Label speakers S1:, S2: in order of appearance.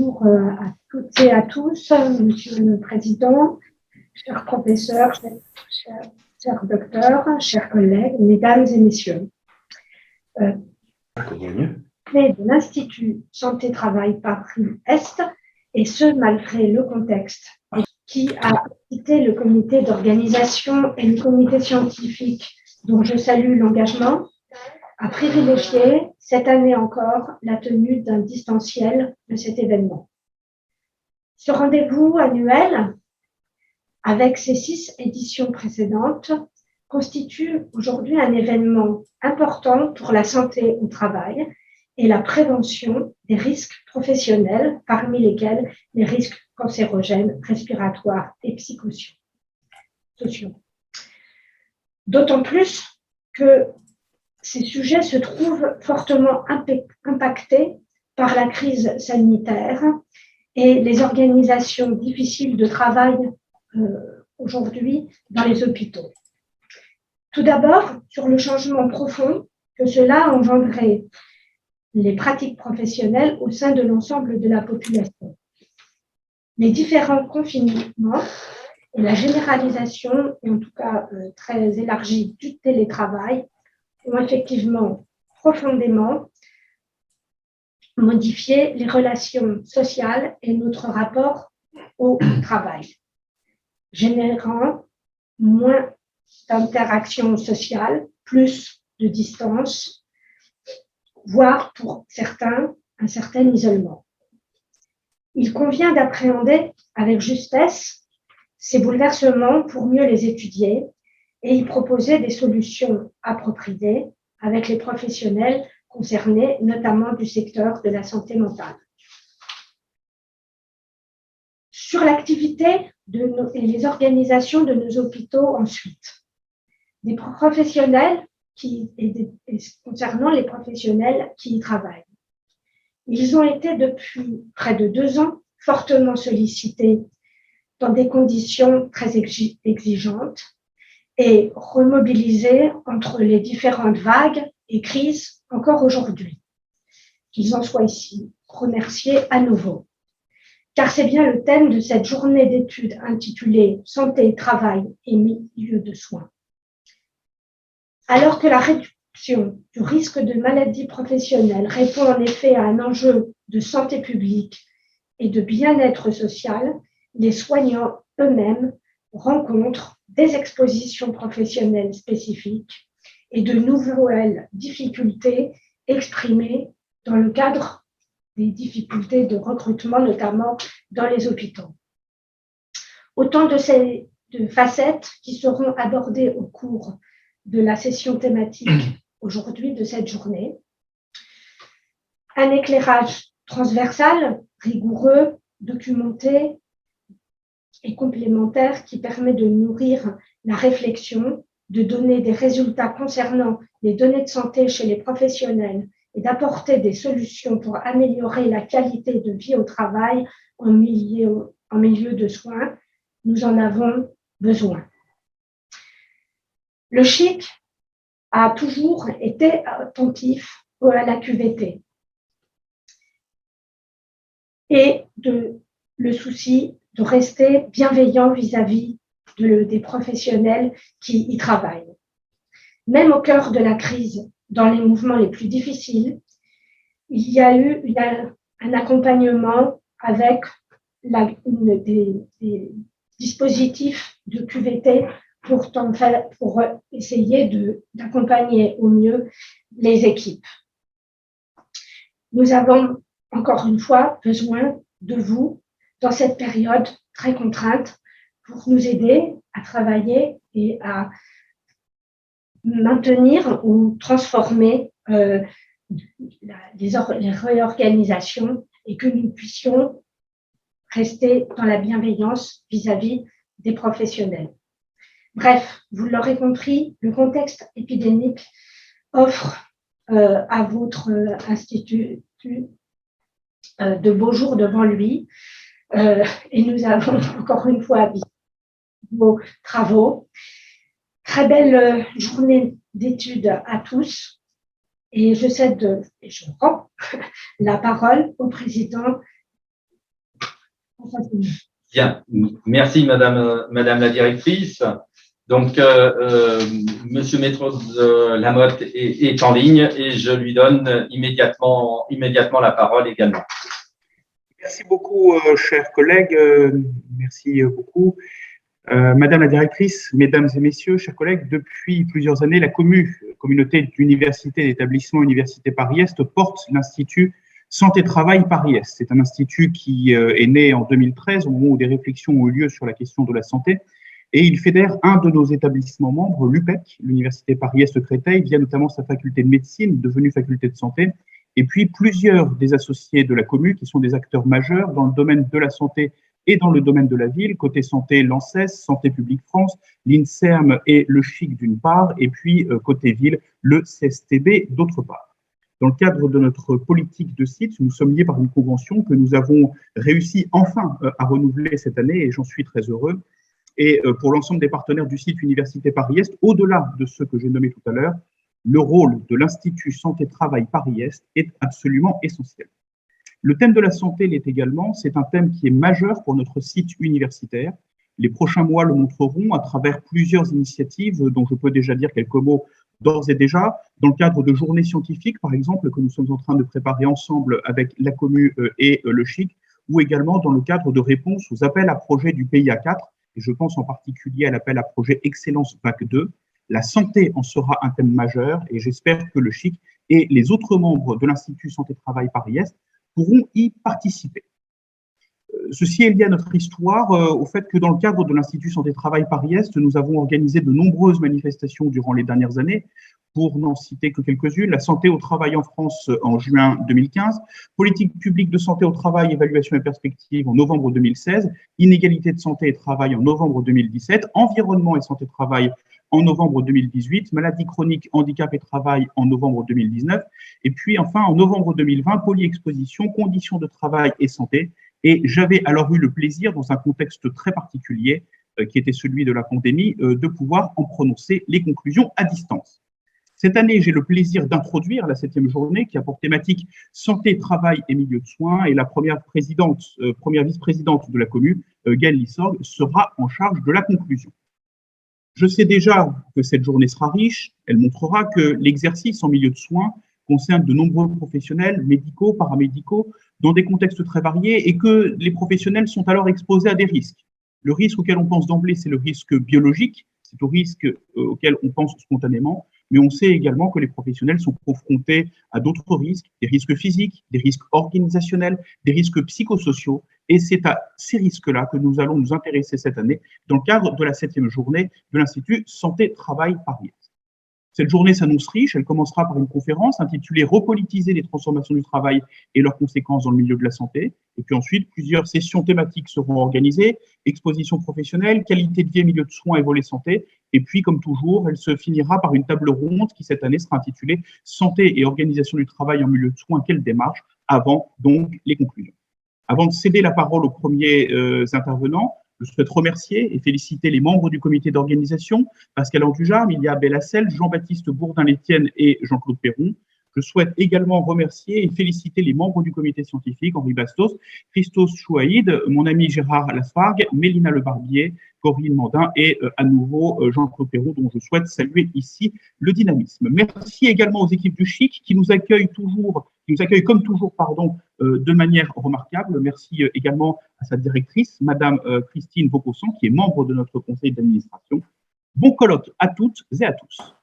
S1: Bonjour à toutes et à tous, Monsieur le Président, chers professeurs, chers docteurs, chers collègues, mesdames et messieurs. De l'Institut Santé-Travail Paris-Est, et ce, malgré le contexte qui a quitté le comité d'organisation et le comité scientifique, dont je salue l'engagement, a privilégié, cette année encore, la tenue d'un distanciel de cet événement. Ce rendez-vous annuel, avec ses 6 éditions précédentes, constitue aujourd'hui un événement important pour la santé au travail et la prévention des risques professionnels, parmi lesquels les risques cancérogènes, respiratoires et psychosociaux. D'autant plus que ces sujets se trouvent fortement impactés par la crise sanitaire et les organisations difficiles de travail aujourd'hui dans les hôpitaux. Tout d'abord, sur le changement profond que cela a engendré les pratiques professionnelles au sein de l'ensemble de la population. Les différents confinements et la généralisation, et en tout cas très élargie, du télétravail ont effectivement profondément modifié les relations sociales et notre rapport au travail, générant moins d'interactions sociales, plus de distance, voire pour certains, un certain isolement. Il convient d'appréhender avec justesse ces bouleversements pour mieux les étudier et y proposer des solutions appropriées avec les professionnels concernés, notamment du secteur de la santé mentale. Sur l'activité et les organisations de nos hôpitaux ensuite. Des professionnels concernant les professionnels qui y travaillent. Ils ont été depuis près de 2 ans fortement sollicités dans des conditions très exigeantes et remobilisés entre les différentes vagues et crises encore aujourd'hui. Qu'ils en soient ici remerciés à nouveau. Car c'est bien le thème de cette journée d'études intitulée « Santé, travail et milieu de soins ». Alors que la réduction du risque de maladie professionnelle répond en effet à un enjeu de santé publique et de bien-être social, les soignants eux-mêmes rencontrent des expositions professionnelles spécifiques et de nouvelles difficultés exprimées dans le cadre des difficultés de recrutement, notamment dans les hôpitaux. Autant de facettes qui seront abordées au cours de la session thématique aujourd'hui de cette journée. Un éclairage transversal, rigoureux, documenté et complémentaire qui permet de nourrir la réflexion, de donner des résultats concernant les données de santé chez les professionnels et d'apporter des solutions pour améliorer la qualité de vie au travail en milieu de soins. Nous en avons besoin. Le CHIC a toujours été attentif à la QVT et le souci de rester bienveillant vis-à-vis des professionnels qui y travaillent. Même au cœur de la crise, dans les mouvements les plus difficiles, il y a eu un accompagnement avec des dispositifs de QVT pour essayer d'accompagner au mieux les équipes. Nous avons encore une fois besoin de vous dans cette période très contrainte pour nous aider à travailler et à maintenir ou transformer les réorganisations et que nous puissions rester dans la bienveillance vis-à-vis des professionnels. Bref, vous l'aurez compris, le contexte épidémique offre à votre institut de beaux jours devant lui et nous avons encore une fois visité vos travaux. Très belle journée d'études à tous et je rends la parole au président
S2: Bien, merci Madame la directrice. Donc, Monsieur Maître Lamotte est en ligne et je lui donne immédiatement la parole également.
S3: Merci beaucoup, chers collègues. Merci beaucoup. Madame la directrice, mesdames et messieurs, chers collègues, depuis plusieurs années, la communauté d'universités et d'établissements Université Paris-Est, porte l'Institut Santé-Travail Paris-Est. C'est un institut qui est né en 2013, au moment où des réflexions ont eu lieu sur la question de la santé, et il fédère un de nos établissements membres, l'UPEC, l'Université Paris-Est Créteil, via notamment sa faculté de médecine, devenue faculté de santé, et puis plusieurs des associés de la commune qui sont des acteurs majeurs dans le domaine de la santé et dans le domaine de la ville. Côté santé, l'ANSES, Santé publique France, l'INSERM et le CHIC d'une part, et puis côté ville, le CSTB d'autre part. Dans le cadre de notre politique de site, nous sommes liés par une convention que nous avons réussi enfin à renouveler cette année, et j'en suis très heureux. Et pour l'ensemble des partenaires du site Université Paris-Est, au-delà de ceux que j'ai nommés tout à l'heure, le rôle de l'Institut Santé-Travail Paris-Est est absolument essentiel. Le thème de la santé l'est également, c'est un thème qui est majeur pour notre site universitaire. Les prochains mois le montreront à travers plusieurs initiatives dont je peux déjà dire quelques mots d'ores et déjà, dans le cadre de journées scientifiques, par exemple, que nous sommes en train de préparer ensemble avec la Commu et le CHIC, ou également dans le cadre de réponses aux appels à projets du PIA4, et je pense en particulier à l'appel à projet Excellence Bac 2. La santé en sera un thème majeur, et j'espère que le CHIC et les autres membres de l'Institut Santé-Travail Paris-Est pourront y participer. Ceci est lié à notre histoire, au fait que dans le cadre de l'Institut Santé-Travail Paris-Est, nous avons organisé de nombreuses manifestations durant les dernières années, pour n'en citer que quelques-unes. La santé au travail en France en juin 2015, politique publique de santé au travail, évaluation et perspective en novembre 2016, inégalité de santé et travail en novembre 2017, environnement et santé travail en novembre 2018, maladie chronique, handicap et travail en novembre 2019, et puis enfin en novembre 2020, polyexposition, conditions de travail et santé. Et j'avais alors eu le plaisir, dans un contexte très particulier, qui était celui de la pandémie, de pouvoir en prononcer les conclusions à distance. Cette année, j'ai le plaisir d'introduire la 7e journée qui a pour thématique santé, travail et milieu de soins, et la première vice-présidente de la commune, Gaëlle Lissorg, sera en charge de la conclusion. Je sais déjà que cette journée sera riche, elle montrera que l'exercice en milieu de soins concerne de nombreux professionnels médicaux, paramédicaux, dans des contextes très variés, et que les professionnels sont alors exposés à des risques. Le risque auquel on pense d'emblée, c'est le risque biologique, c'est au risque auquel on pense spontanément, mais on sait également que les professionnels sont confrontés à d'autres risques, des risques physiques, des risques organisationnels, des risques psychosociaux, et c'est à ces risques-là que nous allons nous intéresser cette année dans le cadre de la 7e journée de l'Institut Santé-Travail Paris-Est. Cette journée s'annonce riche, elle commencera par une conférence intitulée « Repolitiser les transformations du travail et leurs conséquences dans le milieu de la santé ». Et puis ensuite, plusieurs sessions thématiques seront organisées, expositions professionnelles, qualité de vie et milieu de soins et volet santé. Et puis, comme toujours, elle se finira par une table ronde qui, cette année, sera intitulée « Santé et organisation du travail en milieu de soins, quelle démarche ?» avant donc les conclusions. Avant de céder la parole aux premiers intervenants, je souhaite remercier et féliciter les membres du comité d'organisation, Pascal Andujar, Milia Bellassel, Jean-Baptiste Bourdin-Létienne et Jean-Claude Perron. Je souhaite également remercier et féliciter les membres du comité scientifique, Henri Bastos, Christos Chouaïd, mon ami Gérard Lasfargue, Mélina Lebarbier, Corinne Mandin et à nouveau Jean-Claude Perron, dont je souhaite saluer ici le dynamisme. Merci également aux équipes du CHIC qui nous accueillent comme toujours, de manière remarquable. Merci également à sa directrice, Madame Christine Vaucosson, qui est membre de notre conseil d'administration. Bon colloque à toutes et à tous.